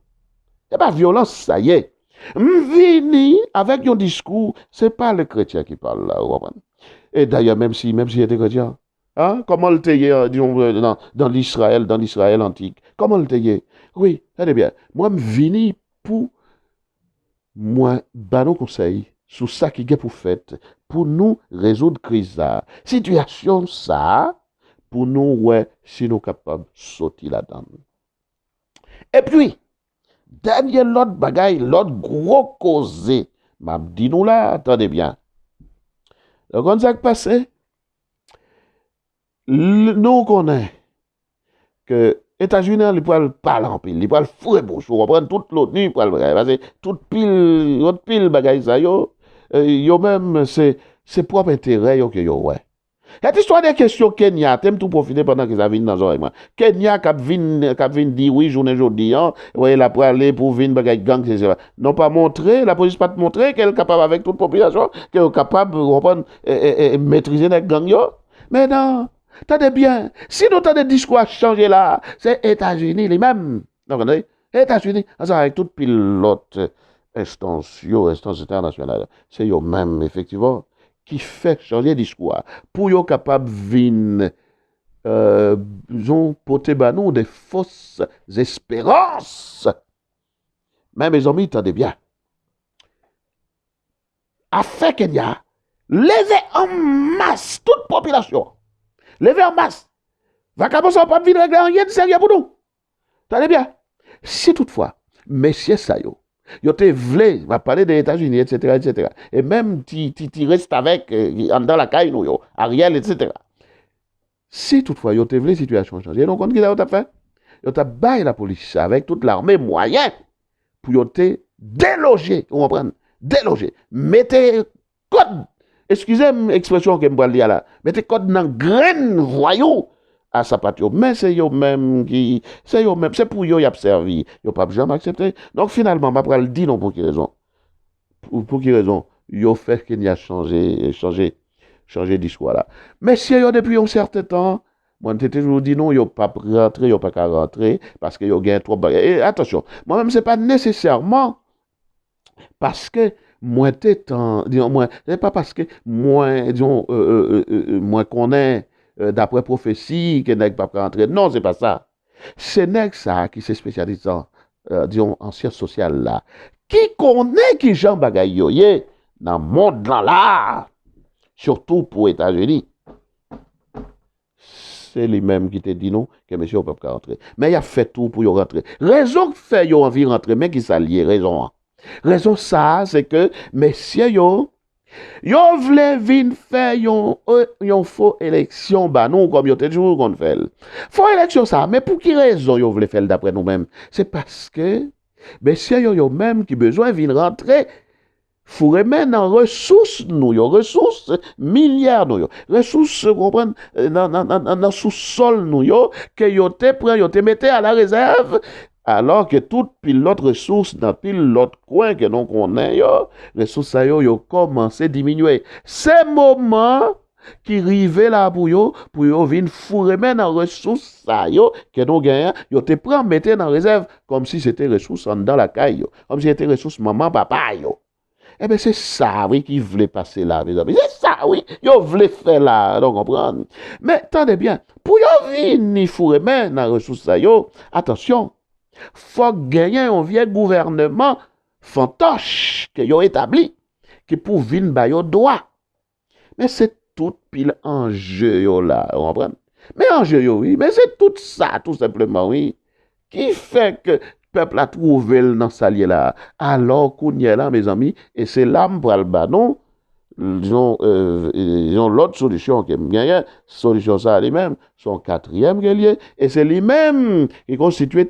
C'est pas violence, ça y est. Vini avec un discours, c'est pas le chrétien qui parle là, et d'ailleurs, même si il était chrétien, hein, comment le tailler, disons, dans l'Israël antique, comment le tailler? Oui, allez bien, moi, je vini pour, moi, bah nos conseils, sur ça qui est pour fait, pour nous résoudre crise là. Situation ça, pour nous, ouais, si nous capables de sortir là-dedans. Et puis, dernier l'autre bagaille, l'autre gros causé, m'a dit nous là, attendez bien. Donc, on s'est passé, nous connaissons que les États-Unis, ils peuvent parler en pile, ils peuvent fouer bouche, on prendre toute l'autre nuit, parce que toute pile, autre pile bagaille ça, yo même, c'est propre intérêt, yo que yo, ouais. Cette histoire des questions Kenya, t'aimes tout profiter pendant qu'ils viennent dans l'oreille. Kenya, qui vient dire oui, journée aujourd'hui, oui, la pour aller pour venir bagaille gang, etc. Non pas montrer, la police pas te montrer qu'elle est capable avec toute population, qu'elle est capable de reprendre et maîtriser les gangs. Mais non, t'as bien. Si nous avons des discours à changer là, c'est États-Unis les-mêmes. Donc, États-Unis, avec toute pilote instance internationale, c'est eux-mêmes, effectivement, qui fait changer le discours pour être capable de venir porter nous des fausses espérances. Mais mes amis, attendez bien. Afin qu'il y a levé en masse toute population. Levé en masse. Vacabos n'a pas venir régler rien de sérieux pour nous. Attendez bien. Si toutefois, messieurs Sayo, yo te vle, va parler des États-Unis, etc., etc. Et même, tu restes avec, dans la caille, nous, yo, Ariel, etc. Si toutefois, yo te vle, situation change. Donc, on a fait? Yo t'a baillé la police avec toute l'armée moyenne pour yo te déloger, vous comprenez? Déloger. Mettez code, excusez-moi l'expression que je vais dire là, mettez code dans graine voyou à sa patio. Mais c'est eux même qui, c'est eux même, c'est pour eux qui a servi. Ils pas jamais accepté. Donc finalement, je vais le dire non pour quelle raison. Pour quelle raison? Ils fait qu'il y a changé d'histoire là. Mais si eux depuis un certain temps, moi, je toujours dit non, ils pas rentrer, ils pas qu'à rentrer, parce qu'ils ont gagné trop. Et attention, moi-même, ce n'est pas nécessairement parce que moi, disons, moi, c'est pas parce que moi, disons, moi connais d'après prophétie, que nèg pas rentrer. Non, c'est pas ça. C'est nèg ça qui se spécialise en, disons, en sciences sociales là. Qui connaît qui Jean bagay yo, dans le monde là, surtout pour les États-Unis. C'est lui-même qui te dit non, que monsieur ne peut pas rentrer. Mais il a fait tout pour y rentrer. Raison que fait yo envie rentrer, mais qui s'allie, raison. Raison ça, c'est que messieurs yo vle vin faire yon faux élection, bah non, comme yo toujours qu'on fait. Faux élection ça, mais pour qui raison yo vle faire d'après nous-mêmes? C'est parce que messieurs yo même qui besoin vin rentrer. Faut remettre dans ressources nous yo, ressources milliards nous yo, ressources comprendre dans sous-sol nous yo que yo te prend yo te mette à la réserve alors que toute pile l'autre ressource dans pile l'autre coin que nous connaît yo, ressources ça yo commencé diminuer. C'est moment qui rive là pour yo vinn fourrer dans ressources ça yo que nous gagnons yo te prend mettre dans réserve comme si c'était ressources dans la caille yo, comme si c'était ressources maman papa yo. Eh bien, c'est ça, oui, qui voulait passer là, mes amis. C'est ça, oui, ils voulaient faire là, donc comprendre. Mais, attendez bien, pour y venir, il faut remettre dans les ressources, attention, faut gagner un vieux gouvernement fantoche que yo établi, qui pour venir ba yo droit. Mais c'est tout pile enjeu yo là, vous comprenez? Mais enjeu yo, oui, mais c'est tout ça, tout simplement, oui, qui fait que peuple a trouvé dans sa là alors qu'on y est là mes amis et c'est là pour le banon disons l'autre solution qui est solution ça lui-même son quatrième guerrier et c'est lui-même qui constitue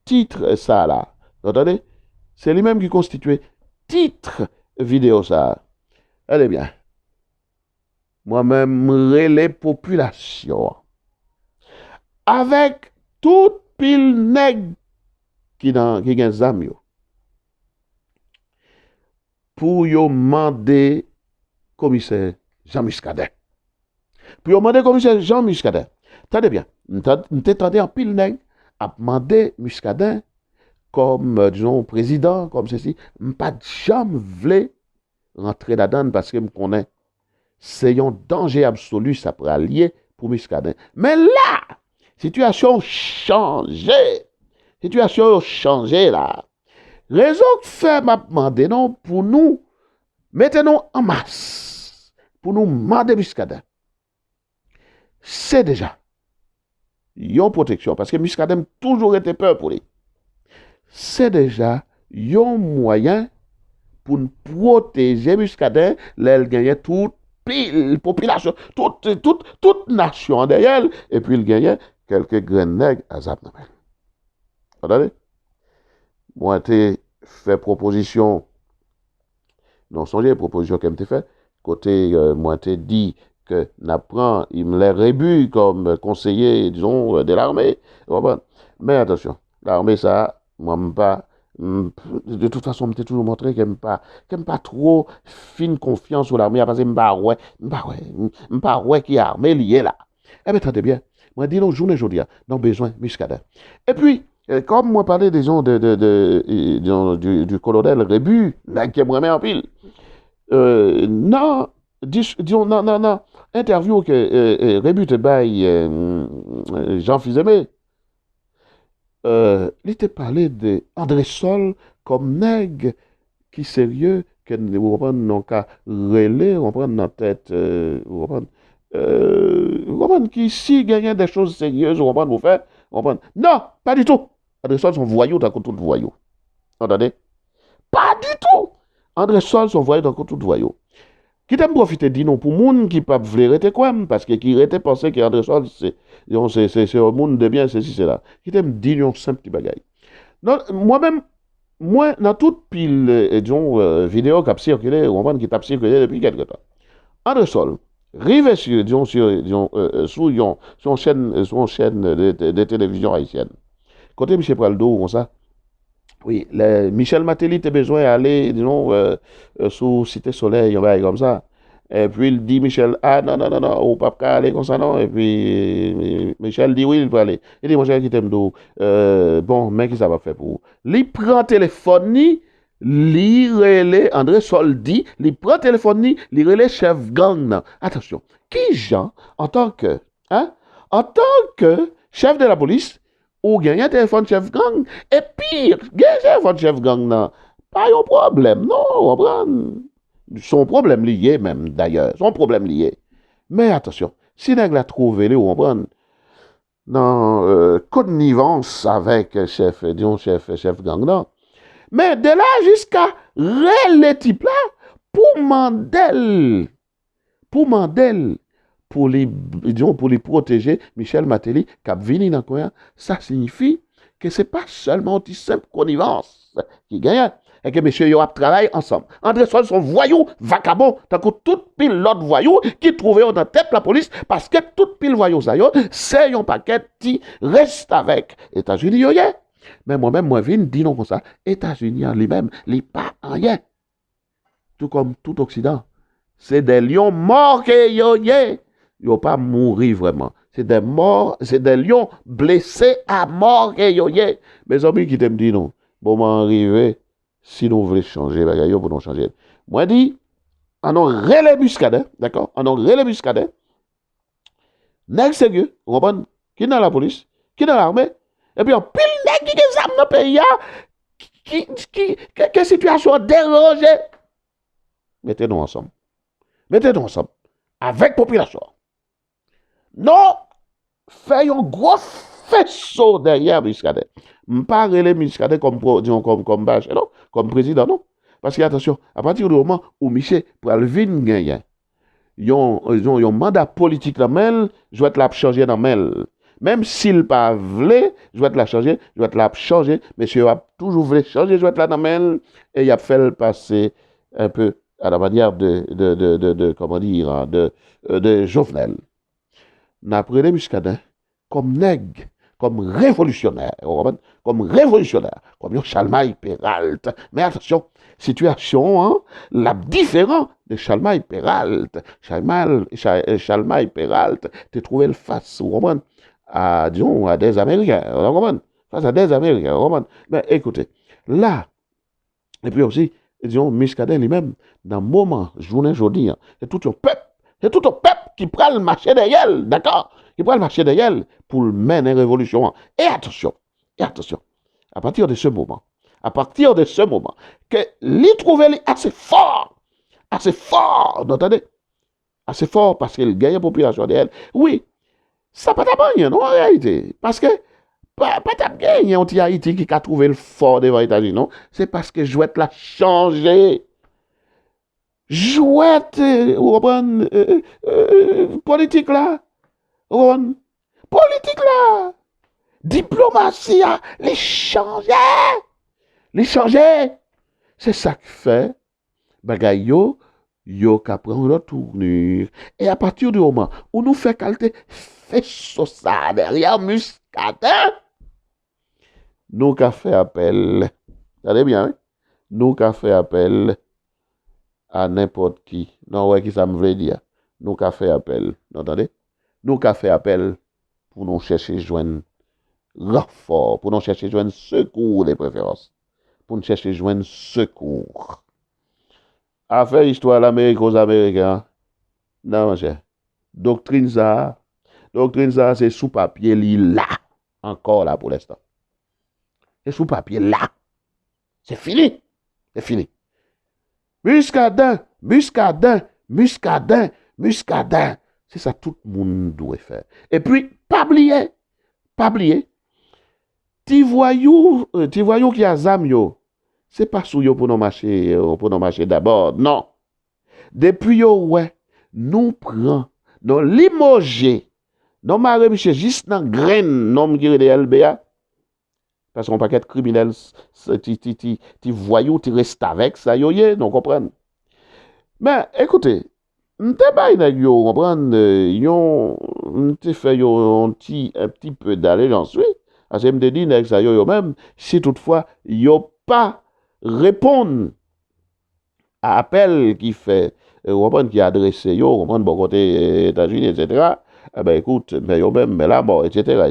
titre ça là vous entendez c'est lui-même qui constitue titre vidéo ça allez bien moi-même les populations avec toute pile nèg qui gen zam yo pour yo demander commissaire Jean Muscadet. Pour yo demander commissaire Jean Muscadet. Attendez bien, m't'entendez en pile nèg a demander Muscadet comme disons président comme ceci, m'pas jamais vle rentrer là-dedans parce que me connais c'est un danger absolu ça pour allier pour Muscadet. Mais là situation changée. Situation changée là. Raison que fait m'a demandé non pour nous mettez-nous en masse pour nous demander Muscadet. C'est déjà une protection parce que Muscadet a toujours été peur pour lui. C'est déjà un moyen pour nous protéger Muscadet, l'elle gagnait toute population, toute nation derrière et puis il gagnait quelques graines nègres à Zapnamel. Vous entendez? Moi, j'ai fait proposition, non, songez proposition que j'ai fait, côté, moi, j'ai dit que n'apprend, il me l'a rébu comme conseiller, disons, de l'armée. Mais attention, l'armée, ça, moi, pas, de toute façon, je toujours montré qu'elle pas trop fine confiance sur l'armée, parce que je pas ouais qui est armée liée là. Eh bien, attendez bien. Moi, dis donc, journée aujourd'hui, non besoin, Muscadet. Et puis, comme moi parlais des gens du colonel Rébu, là, qui est moi-même en pile, non, disons, non, interview que Rébu te baille Jean Fils-Aimé, il était parlé de André Sol comme nègre qui sérieux, que vous comprenez, non qu'à relais, vous comprenez, dans tête, vous comprenez, qui si gagnait des choses sérieuses, vous comprenez, vous faire, vous comprenez. Non, pas du tout. André Sol sont voyous dans tout voyou. Entendez? Pas du tout. André Sol sont voyous dans tout voyou. Qui t'aime profiter de non pour moun qui pas vle rete quoi parce que qui rete penser que André Sol c'est un monde de bien ceci c'est là. Qui t'aime dire un simple petit bagaille. Non, moi dans toute pile disons vidéo qui a circulé, on voit qui t'a circulé depuis quelque temps. André Sol rive sur disons sur son chaîne de télévision haïtienne. Côté M. Praldo, comme ça, oui, Michel Matéli a besoin d'aller, disons, sous Cité Soleil, comme ça. Et puis il dit, Michel, ah non, on ne peut pas aller comme ça, non. Et puis Michel dit, oui, il peut aller. Il dit, mon cher, qui t'aime d'eau. Bon, mais qu'est-ce que ça va faire pour vous? Il prend le téléphone, li relè André Soldi, li prend téléphone ni, li relè chef gang nan. Attention, qui Jean en tant que chef de la police ou gagne téléphone chef gang et pire, gagne téléphone chef gang nan. Pas un problème, non, son problème lié même d'ailleurs, son problème lié. Mais attention, si nèg la trouvé le on prend dans connivence avec chef gang nan. Mais de là jusqu'à les types là pour Mandel pour les protéger Michel Matéli cap vini dans coin, ça signifie que c'est pas seulement une simple connivence qui gagne et que messieurs yo travaillent ensemble. André Sol son voyou vagabond tant que tout pile l'autre voyou qui trouvait dans tête la police parce que tout pile voyou ça yo c'est un paquet qui reste avec États-Unis yo yeah. Mais moi-même moi vinn dis non comme ça États-Unis en lui-même li pas rien. Tout comme tout Occident. C'est des lions morts que yo yeah. Yo pas mourir vraiment. C'est des morts, c'est des lions blessés à mort que yo yeah. Mes amis qui t'aiment dit non. Bon m'arriver si nous voulons changer, bagaille pour nous changer. Moi dis, on a relais muscadet, d'accord? On a relais muscadet. Nèg sérieux, vous comprenez? Qui dans la police, qui dans l'armée, et puis on pile nèg qui des armes dans le pays, que situation dérangée. Mettez-nous ensemble. Mettez-nous ensemble. Avec population. Non, faisons un gros faisceau derrière muscadet. Pas relais muscadet comme bâche, non? Comme président, non? Parce que, attention, à partir du moment où Michel Pralvin gagne, ils ont un mandat politique dans Mel, je vais te la changer dans Mel. Même s'il pas voulu, je vais te la changer, je vais te la changer. Monsieur a toujours voulu changer, je vais te la dans Mel, et il a fait le passer un peu à la manière comment dire, de Jovenel. N'a pris les muscadins comme nègre, comme révolutionnaire, comme Chalmaille Peralt. Mais attention, situation, hein, la différent de Chalmaille Peralt. Chalmaille Peralt, tu trouvé le face, à, disons, à des Américains, face à des Américains, mais écoutez, là, et puis aussi, disons, Muscadet lui-même, dans le moment, journée, jeudi, c'est tout un peuple qui prend le marché derrière, d'accord? Qui prend le marché derrière pour mener une révolution. Et attention, à partir de ce moment, que lui trouver assez fort, vous entendez? Assez fort parce qu'il gagne la population derrière. Oui, ça pas gagné, non, en réalité. Parce que, pas gagné, on Haïti qui a trouvé le fort devant les États-Unis, non? C'est parce que Jouette l'a changé. Jouette, politique là, diplomatie, les changer. C'est ça qui fait, bagay yo ka prendre une tournure. Et à partir du moment où nous fait qualité, fait ça derrière muscadin, nous ka fait appel, regardez bien, hein? Nous ka fait appel à n'importe qui. Non, ouais, qui ça me veut dire. Nous ka fait appel, entendez? Nous ka fait appel pour nous chercher joindre renfort, pour nous chercher joindre secours de préférence, pour nous chercher joindre secours. Affaire histoire l'Amérique aux Américains. Non, mon cher. Doctrine ça, c'est sous papier là, encore là pour l'instant. C'est sous papier là. C'est fini. Muscadin. C'est ça tout le monde doit faire. Et puis, pas oublier, ti voyou qui a zam yo, c'est pas sous yo pour nous marcher d'abord, non. Depuis yo, ouais, nous prend, nous limoger, nous marrer monsieur juste dans graine, non qui de LBA, parce qu'on paquet criminel, ti voyou, ti reste avec ça, yo, non comprendre. Mais, écoutez, m'te bay nèg yo, comprendre, m'te fait yo un petit peu d'aller, j'en suis. Parce que m'te dit nèg ça yo même, si toutefois yo pas répondre à appel qui fait, comprendre qui adressé yo, comprendre bon côté États-Unis, etc. Eh ben écoute, mais yo même, mais là, bon, etc.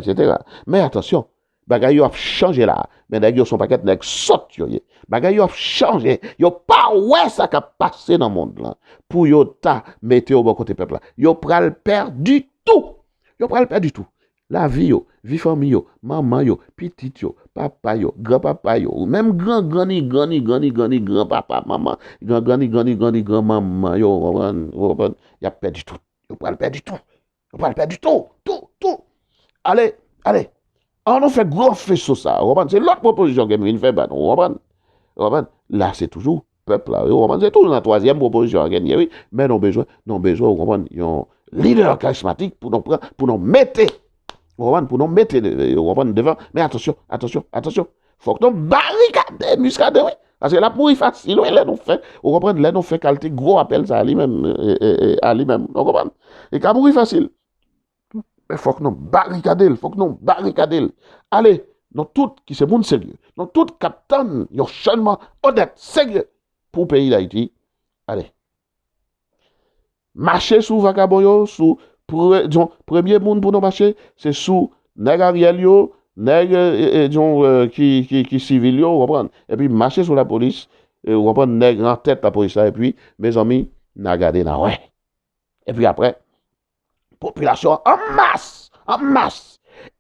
Mais attention, Bagay yo a changé là. Mais nèg yo son paquet nèg saute yo. Bagay yo a changé. Yo pas ouais ça qui a passé dans le monde là. Pour yo ta mettre au bon côté peuple là. Yo pral perdre du tout. Yo pral perdre du tout. La vie yo, vie famille yo, maman yo, petit yo, papa yo, grand-papa yo, même grand-papa, maman, grand-maman yo, y a perdu tout. Yo pral perdre du tout. Yo pral perdre du tout. Tout. Allez, allez. On fait gros faisceau ça. C'est l'autre proposition que nous fait. Là, c'est toujours peuple là. C'est toujours la troisième proposition gagner, oui. Mais nous avons besoin, vous comprenez, un leader charismatique pour nous mettre, pour nous mettre devant. Mais attention. Faut que nous barricades, muscades, oui. Parce que là, pour y facile, oui, là, nous fait, vous comprenez, là, nous fait qualité gros appel ça à lui-même, vous comprenez. Et quand pour y facile. Mais il faut que nous barricadons. Allez, nous tous qui c'est monde sérieux, nous tous captons un changement honnête, sérieux pour le pays d'Haïti. Allez, marcher sous vagabond, sous premier monde pour nous marcher, c'est sous nèg Ariel yo, nèg qui civil yo, vous comprenez? Et puis marcher sous la police, vous comprenez, nèg en tête la police et puis mes amis, n'a gardé na ouais. Et puis après population en masse.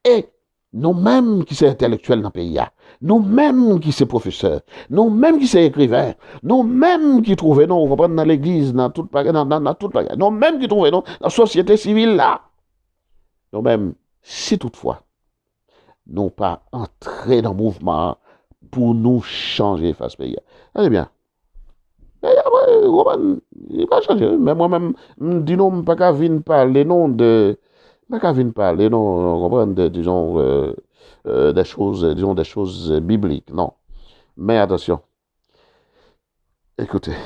Et nous-mêmes qui sommes intellectuels dans le pays, nous-mêmes qui sommes professeurs, nous-mêmes qui sommes écrivains, nous-mêmes qui trouvons, nous, comprenez, dans l'église, dans toute bagage, nous-mêmes qui trouvons dans la société civile là, nous-mêmes, si toutefois, nous pas entrer dans le mouvement pour nous changer face pays. Allez bien. Et après, il va changer. Mais moi-même, dis non, pas qu'à venir parler non de. Pas qu'à venir parler non, comprendre, disons, des choses bibliques. Non. Mais attention. Écoutez,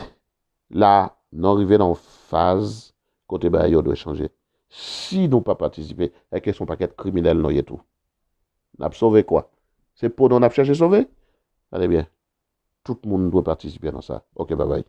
là, nous arrivons dans une phase côté Bayo doit changer. Si nous pas participer, et que son paquet criminel non y est tout. N'a sauvé quoi? C'est pour nous chercher sauver? Allez bien. Tout le monde doit participer dans ça. Ok, bye bye.